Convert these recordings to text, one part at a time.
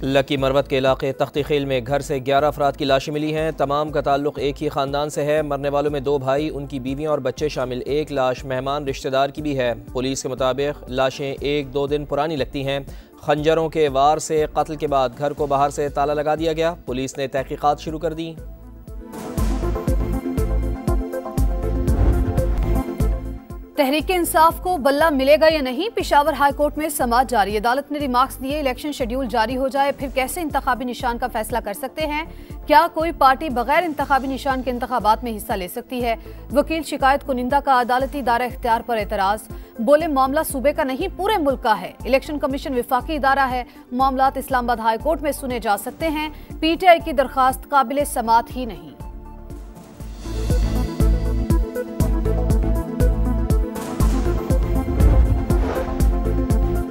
Lucky Marwat के इलाके तख्ती खेल में घर से 11 अफराद की लाशें मिली हैं। तमाम का ताल्लुक एक ही ख़ानदान से है। मरने वालों में 2 भाई, उनकी बीवियां और बच्चे शामिल। एक लाश मेहमान रिश्तेदार की भी है। पुलिस के मुताबिक लाशें 1-2 दिन पुरानी लगती हैं। खंजरों के वार से कत्ल के बाद घर को बाहर से ताला लगा दिया गया। पुलिस ने तहकीकात शुरू कर दी। तहरीक इंसाफ को बल्ला मिलेगा या नहीं, पेशावर हाई कोर्ट में समाअत जारी। अदालत ने रिमार्क्स दिए, इलेक्शन शेड्यूल जारी हो जाए फिर कैसे इंतखाबी निशान का फैसला कर सकते हैं। क्या कोई पार्टी बगैर इंतखाबी निशान के इंतखाबात में हिस्सा ले सकती है। वकील शिकायत कुनिंदा का अदालती दायरा इख्तियार पर एतराज, बोले मामला सूबे का नहीं पूरे मुल्क का है। इलेक्शन कमीशन विफाकी इदारा है, मामलात इस्लामाबाद हाई कोर्ट में सुने जा सकते हैं। पीटीआई की दरखास्त काबिल समाअत ही नहीं।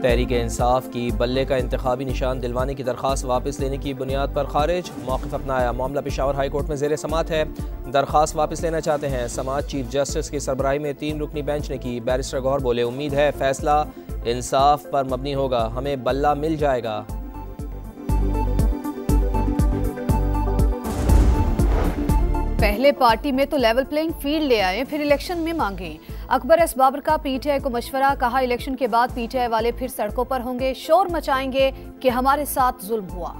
तहरीक इंसाफ की बल्ले का इंतखाबी निशान दिलवाने की दरख्वास्त वापस लेने की बुनियाद पर खारिज। मौक़िफ़ अपनाया, मामला पेशावर हाई कोर्ट में ज़ेर समाअत है। दरख्वास्त वापस लेना चाहते हैं। समाअत चीफ जस्टिस की सरबराही में 3 रुकनी बेंच ने की। बैरिस्टर गौहर बोले, उम्मीद है फैसला इंसाफ पर मबनी होगा, हमें बल्ला मिल जाएगा। पहले पार्टी में तो लेवल प्लेइंग फील्ड ले आए, फिर इलेक्शन में मांगे। अकबर एस बाबर का पीटीआई को मशवरा, कहा इलेक्शन के बाद पीटीआई वाले फिर सड़कों पर होंगे, शोर मचाएंगे कि हमारे साथ जुल्म हुआ।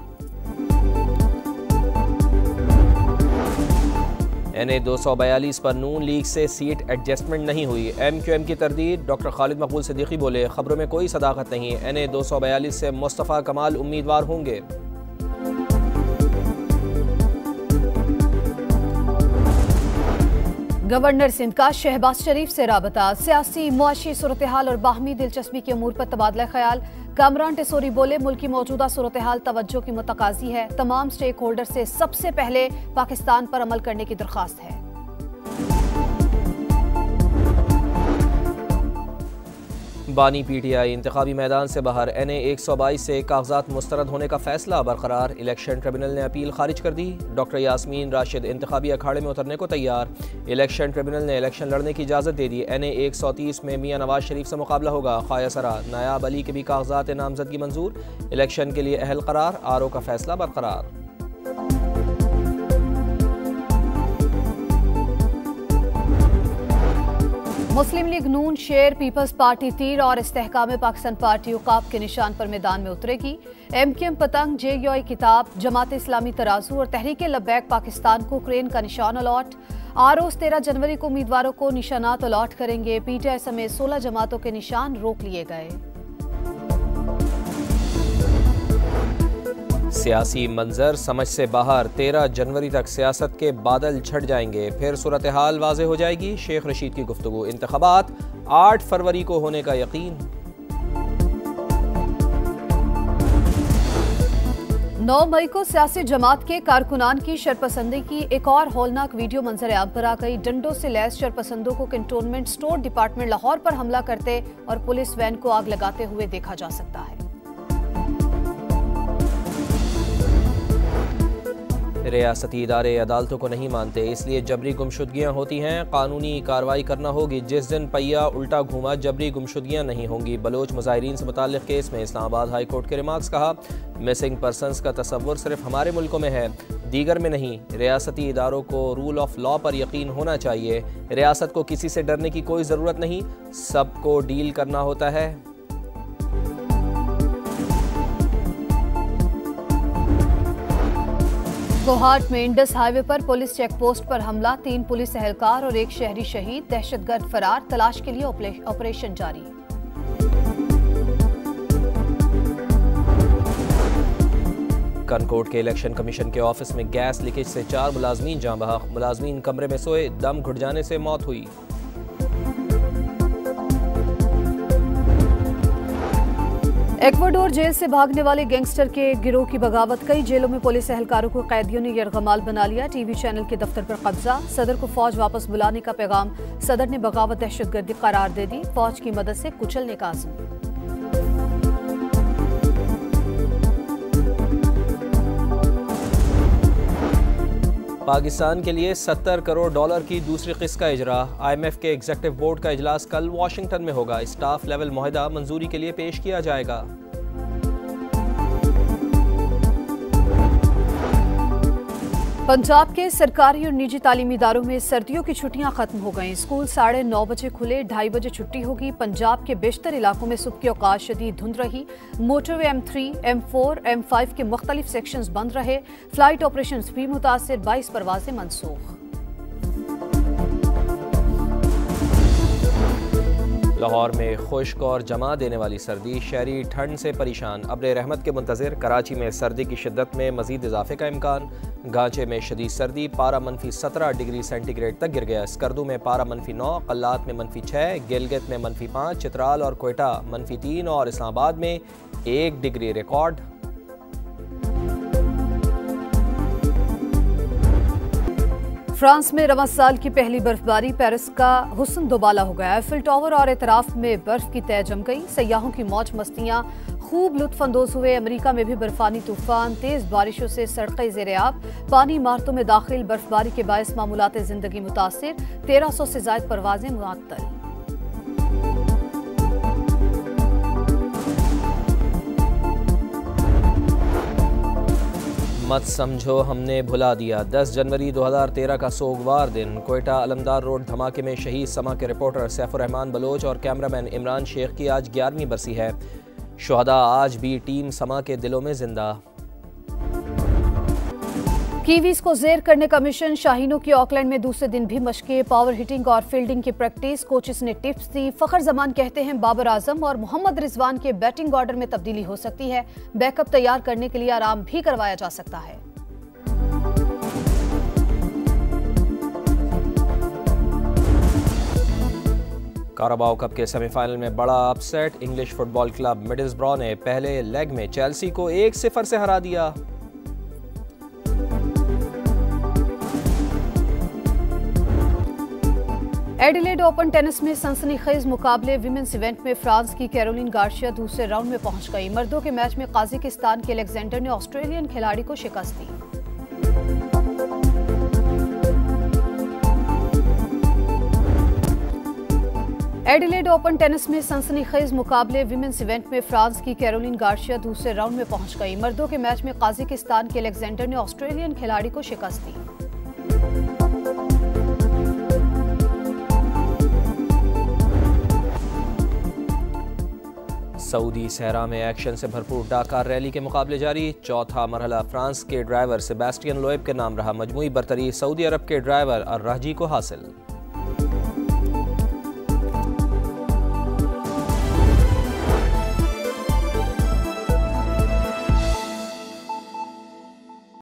NA 242 पर नून लीग से सीट एडजस्टमेंट नहीं हुई। MQM की तरदीद। डॉक्टर खालिद मकबूल सिद्दीकी बोले, खबरों में कोई सदाकत नहीं। NA 242 से मुस्तफ़ा कमाल उम्मीदवार होंगे। गवर्नर सिंध का शहबाज शरीफ से राबता, सियासी मुआशी सूरत हाल और बाहमी दिलचस्पी के अमूर पर तबादला ख्याल। कामरान टेसोरी बोले, मुल्क की मौजूदा सूरत हाल तवज्जो की मुतकाजी है, तमाम स्टेक होल्डर से सबसे पहले पाकिस्तान पर अमल करने की दरख्वास्त है। बानी पीटीआई इंतखाबी मैदान से बाहर। NA 122 से कागजात मुस्तरद होने का फैसला बरकरार। इलेक्शन ट्रिब्यूनल ने अपील खारिज कर दी। डॉक्टर यास्मीन राशिद इंतखाबी अखाड़े में उतरने को तैयार। इलेक्शन ट्रिब्यूनल ने इलेक्शन लड़ने की इजाज़त दे दी। NA 130 में मियां नवाज शरीफ से मुकाबला होगा। ख्वाया सरा नायाब अली के भी कागजात नामजदगी मंजूर। इलेक्शन के लिए अहल करार। RO का फैसला बरकरार। मुस्लिम लीग नून, शेर, पीपल्स पार्टी तीर और इस्तेहकाम पाकिस्तान पार्टी उकाब के निशान पर मैदान में उतरेगी। MQM पतंग, JUI किताब, जमात इस्लामी तराजू और तहरीक लब्बैक पाकिस्तान को क्रेन का निशान अलॉट। ROs 13 जनवरी को उम्मीदवारों को निशानात अलॉट करेंगे। PTI समेत 16 जमातों के निशान रोक लिए गए। सियासी मंजर समझ से बाहर। 13 जनवरी तक सियासत के बादल छट जाएंगे, फिर सूरत हाल वाज़े हो जाएगी। शेख रशीद की गुफ्तगू। इंतखाबात 8 फरवरी को होने का यकीन। 9 मई को सियासी जमात के कारकुनान की शरपसंदी की एक और हौलनाक वीडियो मंजर आम पर आ गई। डंडों से लैस शरपसंदों को कंटोनमेंट स्टोर डिपार्टमेंट लाहौर पर हमला करते और पुलिस वैन को आग लगाते हुए देखा जा सकता है। रियासती इदारे अदालतों को नहीं मानते, इसलिए जबरी गुमशुदगियाँ होती हैं। कानूनी कार्रवाई करना होगी। जिस दिन पहिया उल्टा घूमा जबरी गुमशुदगियाँ नहीं होंगी। बलोच मुजाहिरीन से मुताल्लिक़ केस में इस्लामाबाद हाई कोर्ट के रिमार्क्स। कहा, मिसिंग पर्सनस का तसव्वुर सिर्फ हमारे मुल्कों में है, दीगर में नहीं। रियासती इदारों को रूल ऑफ लॉ पर यकीन होना चाहिए। रियासत को किसी से डरने की कोई ज़रूरत नहीं, सबको डील करना होता है। गोहाट में इंडस हाईवे पर पुलिस चेक पोस्ट पर हमला, 3 पुलिस एहलकार और 1 शहरी शहीद। दहशतगर्द फरार, तलाश के लिए ऑपरेशन जारी। कनकोट के इलेक्शन कमीशन के ऑफिस में गैस लीकेज से 4 मुलाजमीन जाँ बहक। मुलाजमीन कमरे में सोए, दम घुट जाने से मौत हुई। इक्वाडोर जेल से भागने वाले गैंगस्टर के गिरोह की बगावत। कई जेलों में पुलिस एहलकारों को कैदियों ने यरगमाल बना लिया। टीवी चैनल के दफ्तर पर कब्जा। सदर को फौज वापस बुलाने का पैगाम। सदर ने बगावत दहशतगर्दी करार दे दी। फौज की मदद से कुचलने का आज़म। पाकिस्तान के लिए $70 करोड़ की दूसरी किस्त का इजरा। IMF के एग्जीक्यूटिव बोर्ड का इजलास कल वाशिंगटन में होगा। स्टाफ लेवल मुआहदा मंजूरी के लिए पेश किया जाएगा। पंजाब के सरकारी और निजी तालीमी इदारों में सर्दियों की छुट्टियां खत्म हो गईं। स्कूल 9:30 बजे खुले, 2:30 बजे छुट्टी होगी। पंजाब के बेशतर इलाकों में सुबह के औकात शदीद धुंध रही। मोटरवे M3, M4, M5 के मुख्तलिफ सेक्शंस बंद रहे। फ्लाइट ऑपरेशन भी मुतासिर, 22 परवाजें मनसूख। लाहौर में खुश्क और जमा देने वाली सर्दी, शहरी ठंड से परेशान। अब्र रहमत के मुंतज़िर। कराची में सर्दी की शिद्दत में मजीद इजाफे का इम्कान। गांचे में शदीद सर्दी, पारा -17 डिग्री सेंटीग्रेड तक गिर गया। स्कर्दू में पारा -9, कल्लात में -6, गिलगित में -5, चित्राल और कोयटा -3 और इस्लामाबाद में 1 डिग्री रिकॉर्ड। फ्रांस में रवां साल की पहली बर्फबारी, पेरिस का हुस्न दोबाला हो गया। एफिल टावर और एतराफ में बर्फ की तह जम गई। सयाहों की मौज मस्तियां खूब लुत्फानंदोज हुए। अमेरिका में भी बर्फानी तूफान, तेज बारिशों से सड़कें ज़ेर-ए-आब, पानी इमारतों में दाखिल। बर्फबारी के बायस मामूलात जिंदगी मुतासिर, 1300 से ज्यादा परवाजें मुअत्तल। मत समझो हमने भुला दिया, 10 जनवरी 2013 का सोगवार दिन। कोयटा अलमदार रोड धमाके में शहीद समा के रिपोर्टर सैफुर रहमान बलोच और कैमरामैन इमरान शेख की आज 11वीं बरसी है। शुहदा आज भी टीम समा के दिलों में जिंदा। कीवीज को जेर करने का मिशन, शाहीनों की ऑकलैंड में दूसरे दिन भी मशकें। पावर हिटिंग और फील्डिंग की प्रैक्टिस, कोचेस ने टिप्स दी। फखर जमान कहते हैं बाबर आजम और मोहम्मद रिजवान के बैटिंग ऑर्डर में तब्दीली हो सकती है। बैकअप तैयार करने के लिए आराम भी करवाया जा सकता है। काराबाओ कप के सेमीफाइनल में बड़ा अपसेट, इंग्लिश फुटबॉल क्लब मिडलसब्रो ने पहले लेग में चेल्सी को 1-0 से हरा दिया। एडिलेड ओपन टेनिस में सनसनीखेज मुकाबले, विमेंस इवेंट में फ्रांस की कैरोलिन गार्सिया दूसरे राउंड में पहुंच गई। मर्दों के मैच में काजाकिस्तान के अलेक्जेंडर ने ऑस्ट्रेलियन खिलाड़ी को शिकस्त दी। एडिलेड ओपन टेनिस में सनसनीखेज मुकाबले, विमेंस इवेंट में फ्रांस की कैरोलिन गार्सिया दूसरे राउंड में पहुंच गई। मर्दों के मैच में काजाकिस्तान के अलेक्जेंडर ने ऑस्ट्रेलियन खिलाड़ी को शिकस्त दी। सऊदी सहरा में एक्शन से भरपूर डाकार रैली के मुकाबले जारी। चौथा मरहला फ्रांस के ड्राइवर सेबेस्टियन लोएब के नाम रहा। मजमूई बरतरी सऊदी अरब के ड्राइवर अर्राजी को हासिल।